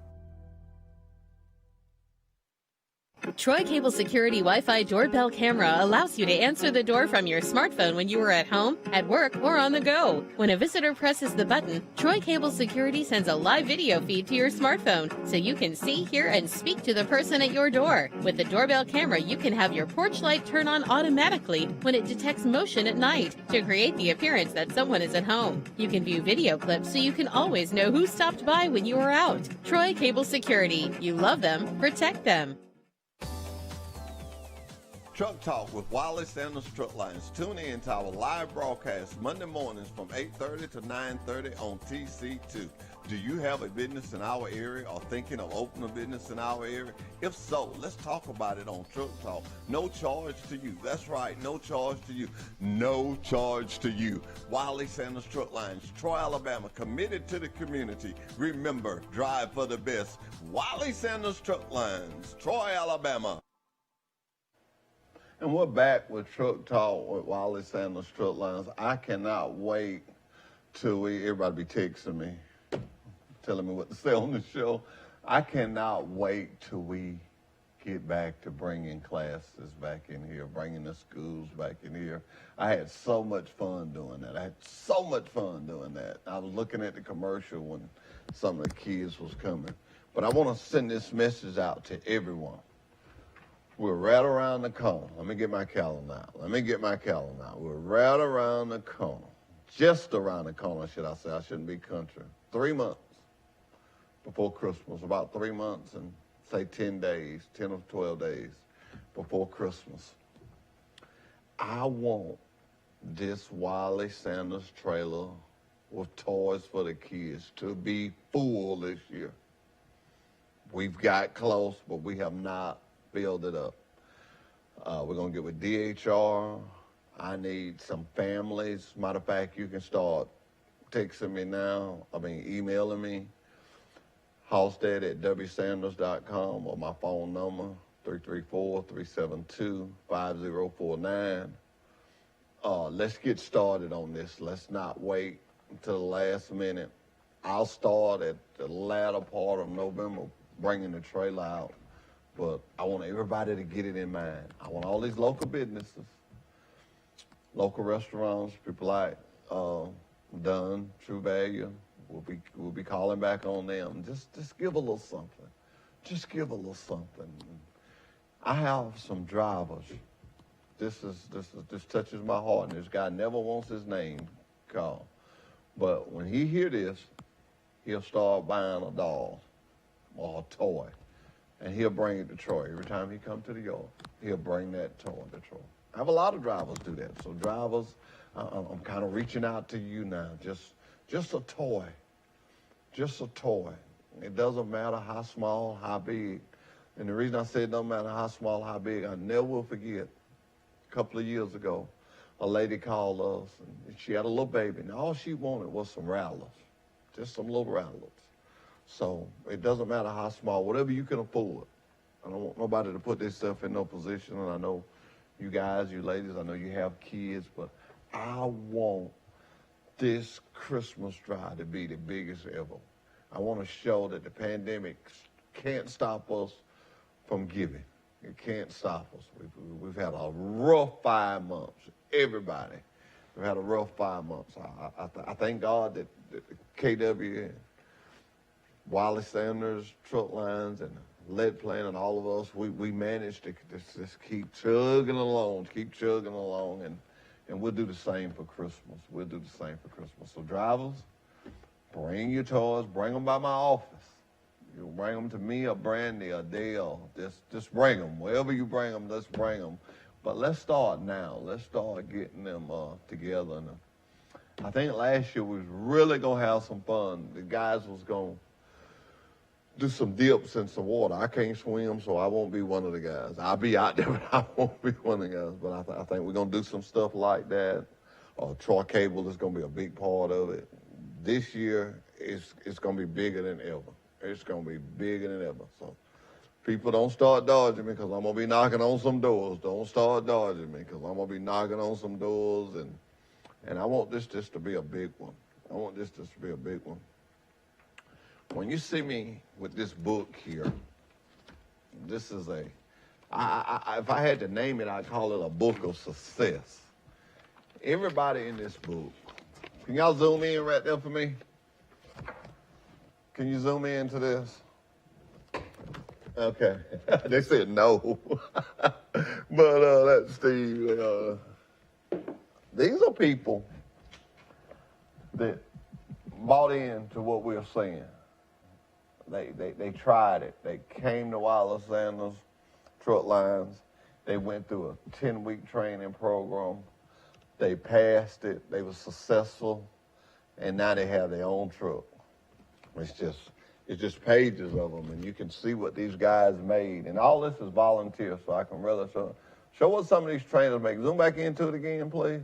D: Troy Cable Security Wi-Fi doorbell camera allows you to answer the door from your smartphone when you are at home, at work, or on the go. When a visitor presses the button, Troy Cable Security sends a live video feed to your smartphone so you can see, hear, and speak to the person at your door. With the doorbell camera, you can have your porch light turn on automatically when it detects motion at night to create the appearance that someone is at home. You can view video clips so you can always know who stopped by when you are out. Troy Cable Security. You love them, protect them.
A: Truck Talk with Wiley Sanders Truck Lines. Tune in to our live broadcast Monday mornings from 8:30 to 9:30 on TC2. Do you have a business in our area or thinking of opening a business in our area? If so, let's talk about it on Truck Talk. No charge to you. That's right, no charge to you. No charge to you. Wiley Sanders Truck Lines, Troy, Alabama, committed to the community. Remember, drive for the best. Wiley Sanders Truck Lines, Troy, Alabama. And we're back with Truck Talk with Wiley Sanders Truck Lines. I cannot wait till everybody be texting me, telling me what to say on the show. I cannot wait till we get back to bringing classes back in here, bringing the schools back in here. I had so much fun doing that. I was looking at the commercial when some of the kids was coming. But I want to send this message out to everyone. We're right around the corner. Let me get my calendar out. We're right around the corner. Just around the corner, should I say. I shouldn't be country. 3 months before Christmas. About 3 months and say 10 days, 10 or 12 days before Christmas. I want this Wiley Sanders trailer with toys for the kids to be full this year. We've got close, but we have not filled it up. We're going to get with DHR. I need some families. Matter of fact, you can start texting me now. Emailing me. housedad@wsanders.com, or my phone number, 334-372-5049. Let's get started on this. Let's not wait until the last minute. I'll start at the latter part of November bringing the trailer out, but I want everybody to get it in mind. I want all these local businesses, local restaurants, people like Dunn, True Value. We'll be calling back on them. Just give a little something. Just give a little something. I have some drivers. This touches my heart, and this guy never wants his name called. But when he hear this, he'll start buying a doll or a toy, and he'll bring it to Troy. Every time he come to the yard, he'll bring that toy to Troy. I have a lot of drivers do that. So drivers, I'm kind of reaching out to you now. Just a toy. Just a toy. It doesn't matter how small, how big. And the reason I say it doesn't matter how small, how big, I never will forget. A couple of years ago, a lady called us, and she had a little baby, and all she wanted was some rattlers, just some little rattlers. So it doesn't matter how small, whatever you can afford. I don't want nobody to put themselves in no position, and I know you guys, you ladies, I know you have kids, but I want this Christmas drive to be the biggest ever. I want to show that the pandemic can't stop us from giving. It can't stop us. We've had a rough 5 months. Everybody, we've had a rough 5 months. I thank God that KW and Wiley Sanders, Truck Lines, and Lead Plan, and all of us, we managed to just keep chugging along, and we'll do the same for Christmas. We'll do the same for Christmas. So drivers, bring your toys, bring them by my office. You bring them to me or Brandy or Dale. Just bring them. Wherever you bring them, let's bring them. But let's start now. Let's start getting them together. And I think last year we was really going to have some fun. The guys was going to do some dips in some water. I can't swim, so I won't be one of the guys. I'll be out there, but I won't be one of the guys. But I think we're going to do some stuff like that. Troy Cable is going to be a big part of it. This year, it's going to be bigger than ever. It's going to be bigger than ever. So people don't start dodging me because I'm going to be knocking on some doors. Don't start dodging me because I'm going to be knocking on some doors. And I want this just to be a big one. I want this just to be a big one. When you see me with this book here, this is if I had to name it, I'd call it a book of success. Everybody in this book, can y'all zoom in right there for me? Can you zoom in to this? Okay. They said no. But that's Steve. These are people that bought into what we're saying. They tried it. They came to Wiley Sanders Truck Lines. They went through a 10-week training program. They passed it. They were successful. And now they have their own truck. It's just pages of them, and you can see what these guys made. And all this is volunteer, so I can really show what some of these trainers make. Zoom back into it again, please.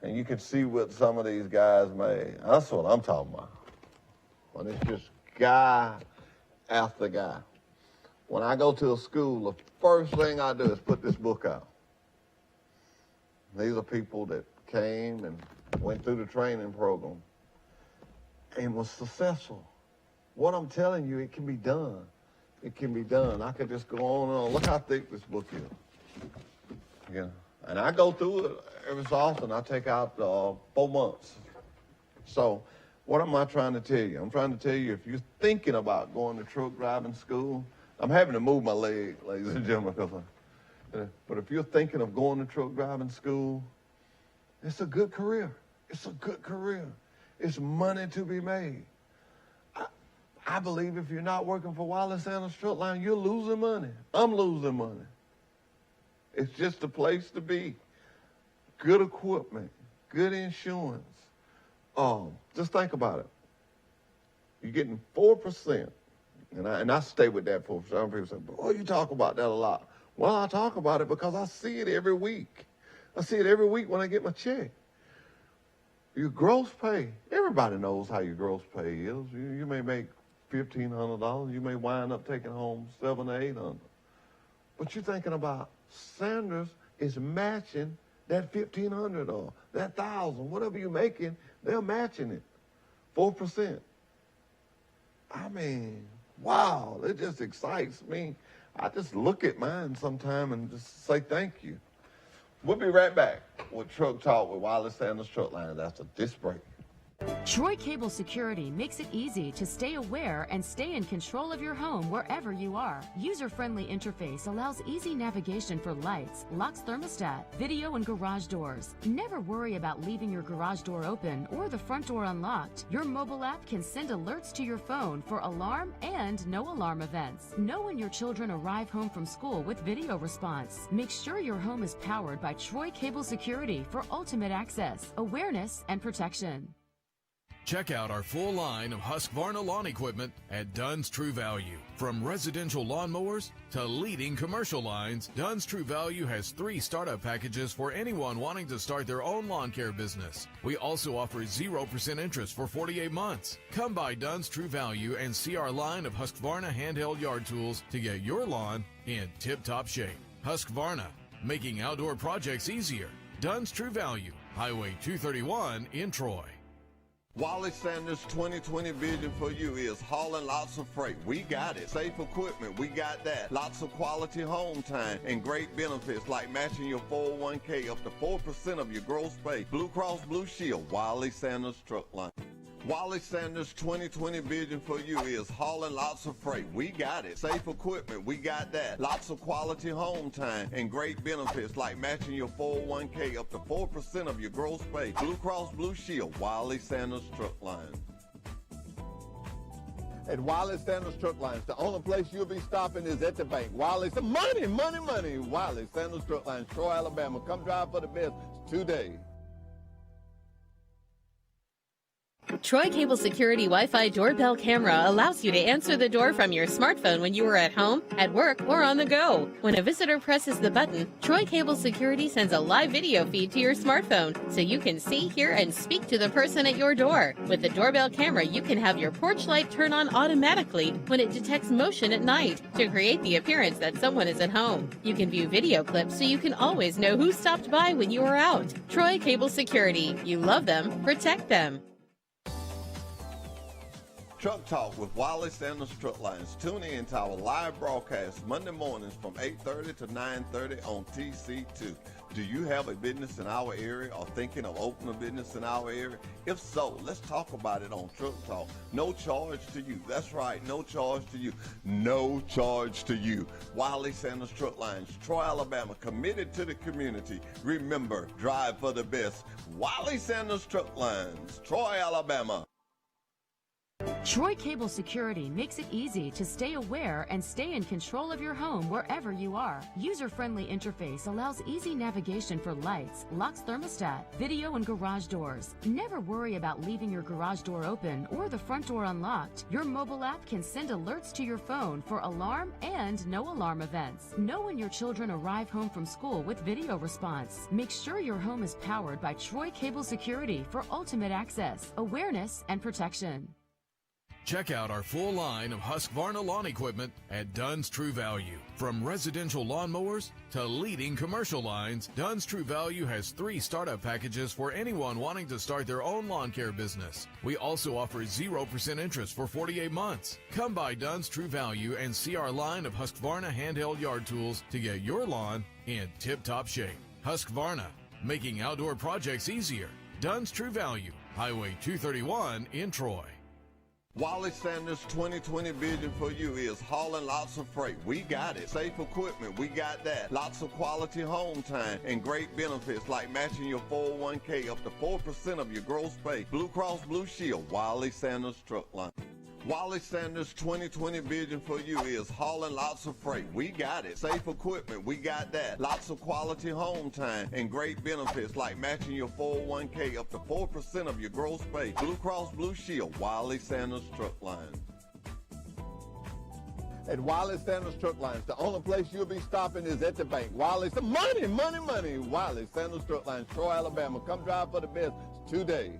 A: And you can see what some of these guys made. That's what I'm talking about. When it's just guy after guy. When I go to a school, the first thing I do is put this book out. These are people that came and went through the training program and was successful. What I'm telling you, it can be done. It can be done. I could just go on and on. Look how thick this book is. Yeah. And I go through it every so often. I take out 4 months. So what am I trying to tell you? I'm trying to tell you, if you're thinking about going to truck driving school, I'm having to move my leg, ladies and gentlemen, but if you're thinking of going to truck driving school, it's a good career. It's a good career. It's money to be made. I believe if you're not working for Wiley Sanders Truck Line, you're losing money. I'm losing money. It's just a place to be. Good equipment, good insurance. Just think about it. You're getting 4%. And I stay with that 4%. Some people say, boy, you talk about that a lot. Well, I talk about it because I see it every week. I see it every week when I get my check. Your gross pay, everybody knows how your gross pay is. You may make $1,500. You may wind up taking home $700 or $800. But you're thinking about Sanders is matching that $1,500 or that $1,000, whatever you're making, they're matching it, 4%. I mean, wow, it just excites me. I just look at mine sometime and just say thank you. We'll be right back with Truck Talk with Wiley Sanders Truck Line after this break.
B: Troy Cable Security makes it easy to stay aware and stay in control of your home wherever you are. User-friendly interface allows easy navigation for lights, locks thermostat, video and garage doors. Never worry about leaving your garage door open or the front door unlocked. Your mobile app can send alerts to your phone for alarm and no alarm events. Know when your children arrive home from school with video response. Make sure your home is powered by Troy Cable Security for ultimate access, awareness, and protection.
E: Check out our full line of Husqvarna lawn equipment at Dunn's True Value. From residential lawnmowers to leading commercial lines, Dunn's True Value has 3 startup packages for anyone wanting to start their own lawn care business. We also offer 0% interest for 48 months. Come by Dunn's True Value and see our line of Husqvarna handheld yard tools to get your lawn in tip-top shape. Husqvarna, making outdoor projects easier. Dunn's True Value, Highway 231 in Troy.
A: Wiley Sanders' 2020 vision for you is hauling lots of freight. We got it. Safe equipment, we got that. Lots of quality home time and great benefits like matching your 401k up to 4% of your gross pay. Blue Cross Blue Shield, Wiley Sanders Truck Line. Wiley Sanders' 2020 vision for you is hauling lots of freight. We got it. Safe equipment, we got that. Lots of quality home time and great benefits like matching your 401k up to 4% of your gross pay. Blue Cross Blue Shield, Wiley Sanders Truck Line. At Wiley Sanders Truck Lines, the only place you'll be stopping is at the bank. Wiley's the money. Wiley Sanders Truck Lines, Troy, Alabama. Come drive for the best today.
D: Troy Cable Security Wi-Fi doorbell camera allows you to answer the door from your smartphone when you are at home, at work, or on the go. When a visitor presses the button, Troy Cable Security sends a live video feed to your smartphone so you can see, hear, and speak to the person at your door. With the doorbell camera, you can have your porch light turn on automatically when it detects motion at night to create the appearance that someone is at home. You can view video clips so you can always know who stopped by when you are out. Troy Cable Security. You love them, protect them.
A: Truck Talk with Wiley Sanders Truck Lines. Tune in to our live broadcast Monday mornings from 8:30 to 9:30 on TC2. Do you have a business in our area or thinking of opening a business in our area? If so, let's talk about it on Truck Talk. No charge to you. That's right, no charge to you. No charge to you. Wiley Sanders Truck Lines, Troy, Alabama, committed to the community. Remember, drive for the best. Wiley Sanders Truck Lines, Troy, Alabama.
B: Troy Cable Security makes it easy to stay aware and stay in control of your home wherever you are. User-friendly interface allows easy navigation for lights, locks thermostat, video and garage doors. Never worry about leaving your garage door open or the front door unlocked. Your mobile app can send alerts to your phone for alarm and no alarm events. Know when your children arrive home from school with video response. Make sure your home is powered by Troy Cable Security for ultimate access, awareness, and protection.
E: Check out our full line of Husqvarna lawn equipment at Dunn's True Value. From residential lawnmowers to leading commercial lines, Dunn's True Value has 3 startup packages for anyone wanting to start their own lawn care business. We also offer 0% interest for 48 months. Come by Dunn's True Value and see our line of Husqvarna handheld yard tools to get your lawn in tip-top shape. Husqvarna, making outdoor projects easier. Dunn's True Value, Highway 231 in Troy.
A: Wiley Sanders' 2020 vision for you is hauling lots of freight. We got it. Safe equipment, we got that. Lots of quality home time and great benefits like matching your 401k up to 4% of your gross pay. Blue Cross Blue Shield, Wiley Sanders Truck Line. Wiley Sanders' 2020 vision for you is hauling lots of freight. We got it. Safe equipment, we got that. Lots of quality home time and great benefits like matching your 401k up to 4% of your gross pay. Blue Cross Blue Shield, Wiley Sanders Truck Line. At Wiley Sanders Truck Lines, the only place you'll be stopping is at the bank. Wiley's the money. Wiley Sanders Truck Lines, Troy, Alabama. Come drive for the best today.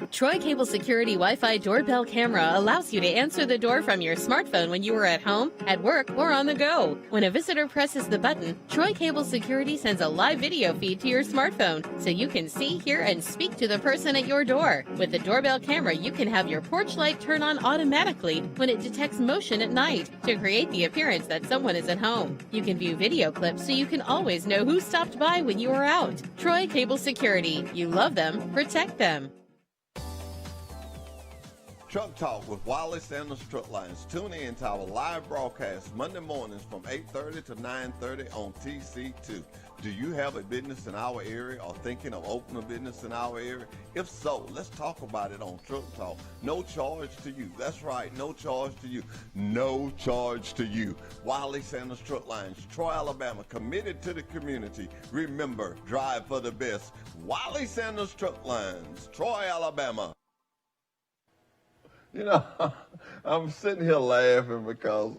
D: Troy Cable Security Wi-Fi doorbell camera allows you to answer the door from your smartphone when you are at home, at work, or on the go. When a visitor presses the button, Troy Cable Security sends a live video feed to your smartphone so you can see, hear, and speak to the person at your door. With the doorbell camera, you can have your porch light turn on automatically when it detects motion at night to create the appearance that someone is at home. You can view video clips so you can always know who stopped by when you are out. Troy Cable Security. You love them, protect them.
A: Truck Talk with Wiley Sanders Truck Lines. Tune in to our live broadcast Monday mornings from 8:30 to 9:30 on TC2. Do you have a business in our area or thinking of opening a business in our area? If so, let's talk about it on Truck Talk. No charge to you. That's right, no charge to you. No charge to you. Wiley Sanders Truck Lines, Troy, Alabama, committed to the community. Remember, drive for the best. Wiley Sanders Truck Lines, Troy, Alabama. You know, I'm sitting here laughing because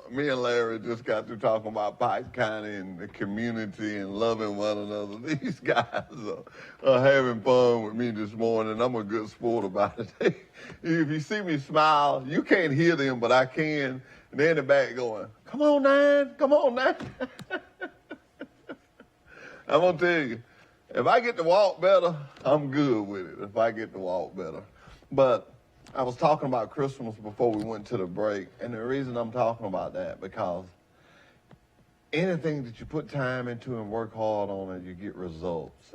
A: me and Larry just got through talking about Pike County and the community and loving one another. These guys are having fun with me this morning. I'm a good sport about it. If you see me smile, you can't hear them, but I can. And they're in the back going, come on, Nine, come on, Nine. I'm going to tell you, if I get to walk better, I'm good with it, if I get to walk better. But I was talking about Christmas before we went to the break, and the reason I'm talking about that, because anything that you put time into and work hard on it, you get results,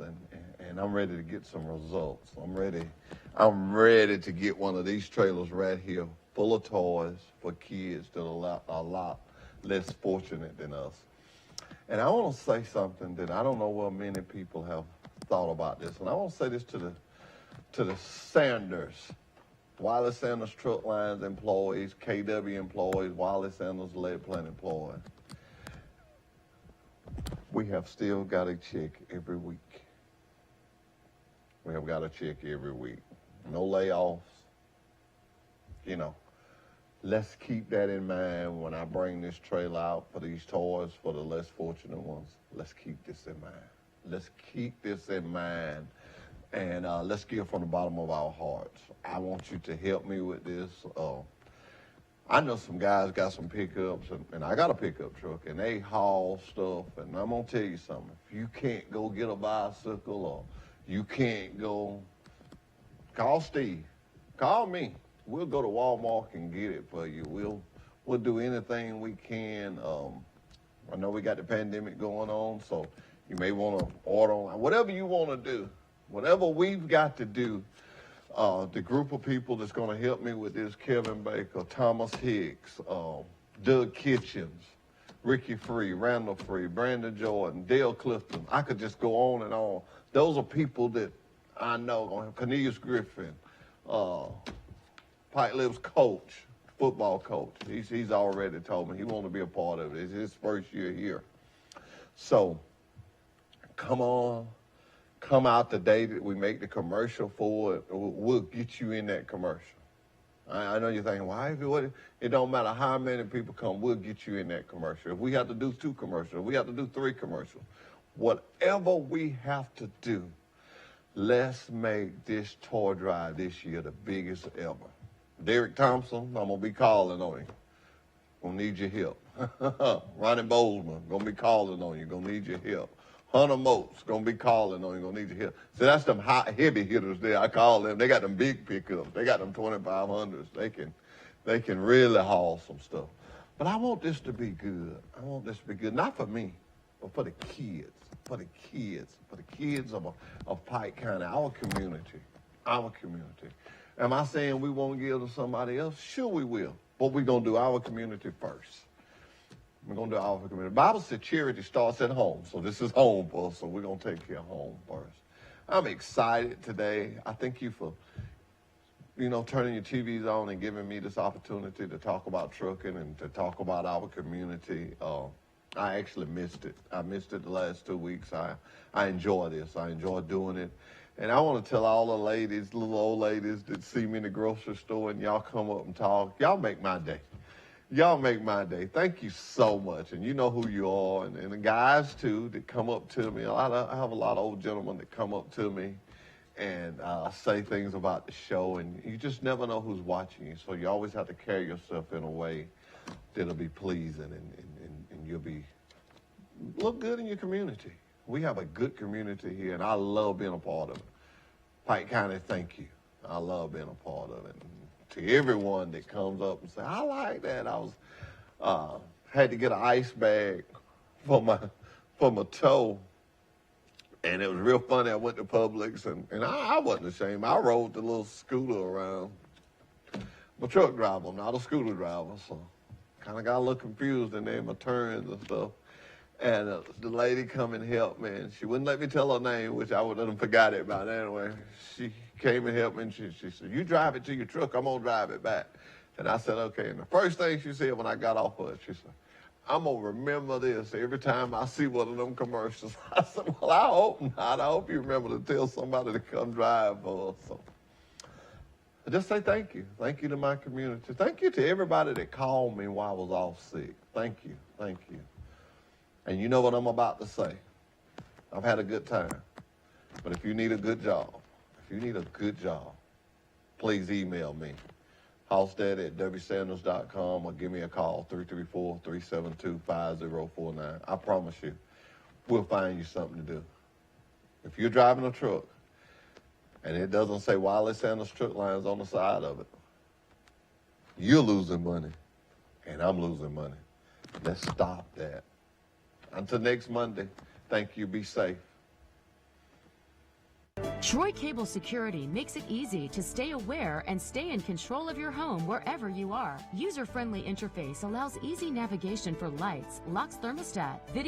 A: and I'm ready to get some results. I'm ready to get one of these trailers right here full of toys for kids that are a lot less fortunate than us. And I want to say something that I don't know where many people have thought about this, and I want to say this to the Sanders, Wiley Sanders Truck Lines employees, KW employees, Wiley Sanders Lead Plant employees. We have still got a check every week. We have got a check every week. No layoffs. You know, let's keep that in mind when I bring this trailer out for these toys for the less fortunate ones. Let's keep this in mind. Let's keep this in mind. And let's give from the bottom of our hearts. I want you to help me with this. I know some guys got some pickups, and I got a pickup truck, and they haul stuff. And I'm going to tell you something. If you can't go get a bicycle or you can't go, call Steve. Call me. We'll go to Walmart and get it for you. We'll do anything we can. I know we got the pandemic going on, so you may want to order online. Whatever you want to do. Whatever we've got to do, the group of people that's going to help me with this, Kevin Baker, Thomas Hicks, Doug Kitchens, Ricky Free, Randall Free, Brandon Jordan, Dale Clifton. I could just go on and on. Those are people that I know. Cornelius Griffin, Pike Lips coach, football coach. He's already told me he wants to be a part of it. It's his first year here. So, come on. Come out the day that we make the commercial for it. We'll get you in that commercial. I know you're thinking, why? It don't matter how many people come, we'll get you in that commercial. If we have to do 2 commercials, if we have to do 3 commercials, whatever we have to do, let's make this toy drive this year the biggest ever. Derek Thompson, I'm going to be calling on you. Going to need your help. Ronnie Bozeman, going to be calling on you. Going to need your help. Hunter Moats, going to be calling on you, going to need your help. So that's them heavy hitters there. I call them. They got them big pickups. They got them 2500s. They can really haul some stuff. But I want this to be good. I want this to be good, not for me, but for the kids, for the kids of Pike County, our community. Am I saying we won't give to somebody else? Sure we will. But we're going to do our community first. We're going to do our community. The Bible said charity starts at home. So this is home for us. So we're going to take care of home first. I'm excited today. I thank you for, turning your TVs on and giving me this opportunity to talk about trucking and to talk about our community. I actually missed it. I missed it the last 2 weeks. I enjoy this. I enjoy doing it. And I want to tell all the ladies, little old ladies that see me in the grocery store and y'all come up and talk, y'all make my day. Y'all make my day. Thank you so much. And you know who you are. And the guys, too, that come up to me. I have a lot of old gentlemen that come up to me and say things about the show. And you just never know who's watching you. So you always have to carry yourself in a way that'll be pleasing and you'll be look good in your community. We have a good community here, and I love being a part of it. Pike County, thank you. I love being a part of it. And to everyone that comes up and say, I like that. I was had to get an ice bag for my toe, and it was real funny. I went to Publix, and I wasn't ashamed. I rode the little scooter around. I'm a truck driver, I'm not a scooter driver, so kind of got a little confused in there in my turns and stuff. And the lady come and helped me, and she wouldn't let me tell her name, which I would have forgot it by anyway. She came and helped me, and she said, you drive it to your truck, I'm going to drive it back. And I said, okay. And the first thing she said when I got off of it, she said, I'm going to remember this every time I see one of them commercials. I said, well, I hope not. I hope you remember to tell somebody to come drive for us. So I just say thank you. Thank you to my community. Thank you to everybody that called me while I was off sick. Thank you. Thank you. And you know what I'm about to say. I've had a good time. But if you need a good job, please email me. housedaddy@wsanders.com or give me a call, 334-372-5049. I promise you, we'll find you something to do. If you're driving a truck and it doesn't say Wiley Sanders Truck Lines on the side of it, you're losing money and I'm losing money. Let's stop that. Until next Monday, thank you. Be safe.
B: Troy Cable Security makes it easy to stay aware and stay in control of your home wherever you are. User-friendly interface allows easy navigation for lights, locks thermostat, video